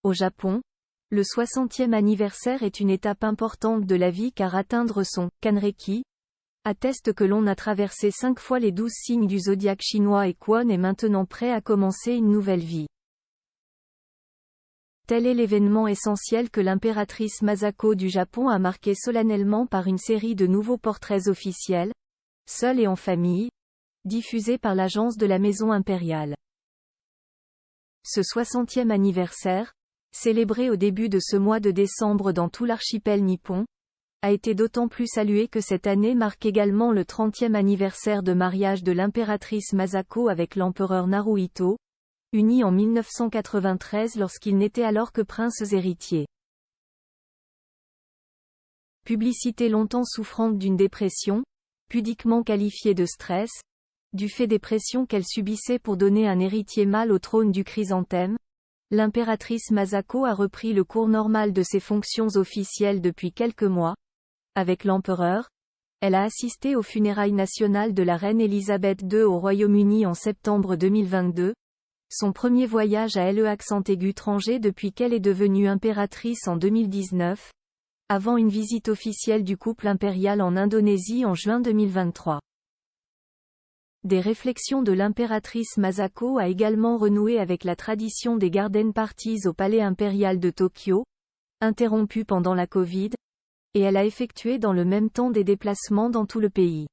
Au Japon, le 60e anniversaire est une étape importante de la vie car atteindre son Kanreki atteste que l'on a traversé 5 fois les 12 signes du zodiaque chinois et qu'on est maintenant prêt à commencer une nouvelle vie. Tel est l'événement essentiel que l'impératrice Masako du Japon a marqué solennellement par une série de nouveaux portraits officiels, seuls et en famille, diffusés par l'agence de la maison impériale. Ce 60e anniversaire, célébré au début de ce mois de décembre dans tout l'archipel nippon, a été d'autant plus salué que cette année marque également le 30e anniversaire de mariage de l'impératrice Masako avec l'empereur Naruhito, unis en 1993 lorsqu'ils n'étaient alors que princes héritiers. Publicité longtemps souffrante d'une dépression, pudiquement qualifiée de stress, du fait des pressions qu'elle subissait pour donner un héritier mâle au trône du chrysanthème, l'impératrice Masako a repris le cours normal de ses fonctions officielles depuis quelques mois. Avec l'empereur, elle a assisté aux funérailles nationales de la reine Elisabeth II au Royaume-Uni en septembre 2022, son premier voyage à l'étranger depuis qu'elle est devenue impératrice en 2019, avant une visite officielle du couple impérial en Indonésie en juin 2023. Des réflexions de l'impératrice Masako a également renoué avec la tradition des garden parties au palais impérial de Tokyo, interrompue pendant la Covid, et elle a effectué dans le même temps des déplacements dans tout le pays.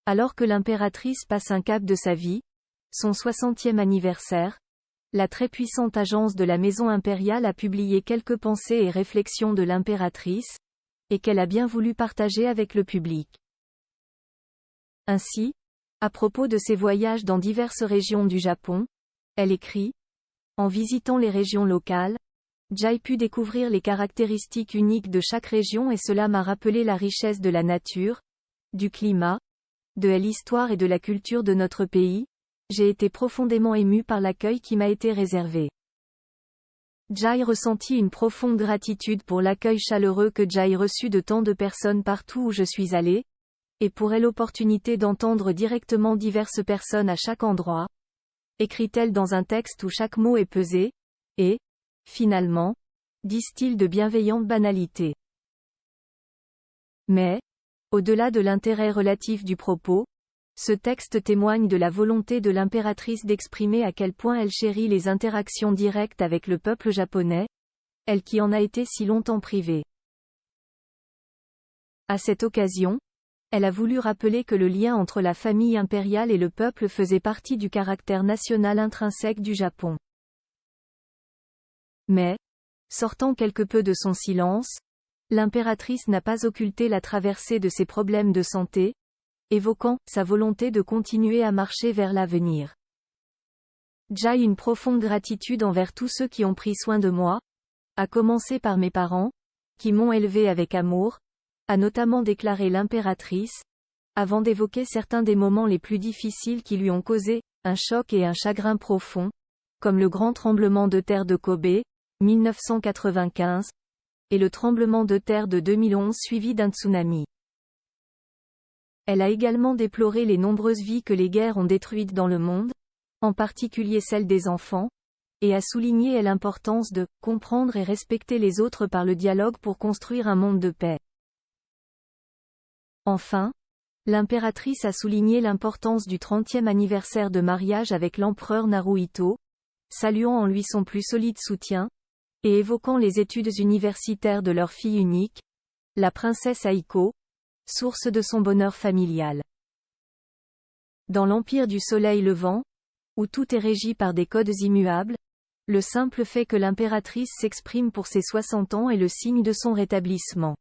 Alors que l'impératrice passe un cap de sa vie, son 60e anniversaire, la très puissante agence de la maison impériale a publié quelques pensées et réflexions de l'impératrice, et qu'elle a bien voulu partager avec le public. Ainsi, à propos de ses voyages dans diverses régions du Japon, elle écrit « En visitant les régions locales, j'ai pu découvrir les caractéristiques uniques de chaque région et cela m'a rappelé la richesse de la nature, du climat, de l'histoire et de la culture de notre pays. J'ai été profondément ému par l'accueil qui m'a été réservé. J'ai ressenti une profonde gratitude pour l'accueil chaleureux que j'ai reçu de tant de personnes partout où je suis allé, et pour l'opportunité d'entendre directement diverses personnes à chaque endroit, écrit-elle dans un texte où chaque mot est pesé, et, finalement, disent-ils de bienveillantes banalités. Mais, au-delà de l'intérêt relatif du propos, ce texte témoigne de la volonté de l'impératrice d'exprimer à quel point elle chérit les interactions directes avec le peuple japonais, elle qui en a été si longtemps privée. À cette occasion, elle a voulu rappeler que le lien entre la famille impériale et le peuple faisait partie du caractère national intrinsèque du Japon. Mais, sortant quelque peu de son silence, l'impératrice n'a pas occulté la traversée de ses problèmes de santé, évoquant sa volonté de continuer à marcher vers l'avenir. J'ai une profonde gratitude envers tous ceux qui ont pris soin de moi, à commencer par mes parents, qui m'ont élevé avec amour, a notamment déclaré l'impératrice, avant d'évoquer certains des moments les plus difficiles qui lui ont causé un choc et un chagrin profond, comme le grand tremblement de terre de Kobe, 1995, et le tremblement de terre de 2011 suivi d'un tsunami. Elle a également déploré les nombreuses vies que les guerres ont détruites dans le monde, en particulier celles des enfants, et a souligné l'importance de comprendre et respecter les autres par le dialogue pour construire un monde de paix. Enfin, l'impératrice a souligné l'importance du 30e anniversaire de mariage avec l'empereur Naruhito, saluant en lui son plus solide soutien, et évoquant les études universitaires de leur fille unique, la princesse Aiko, source de son bonheur familial. Dans l'empire du soleil levant, où tout est régi par des codes immuables, le simple fait que l'impératrice s'exprime pour ses 60 ans est le signe de son rétablissement.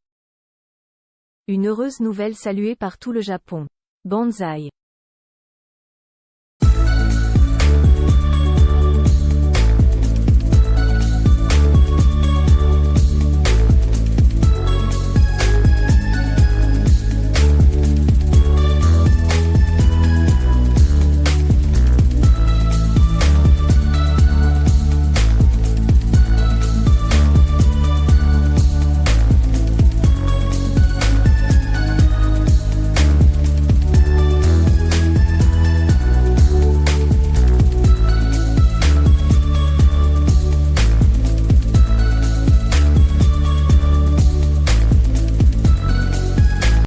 Une heureuse nouvelle saluée par tout le Japon. Banzai.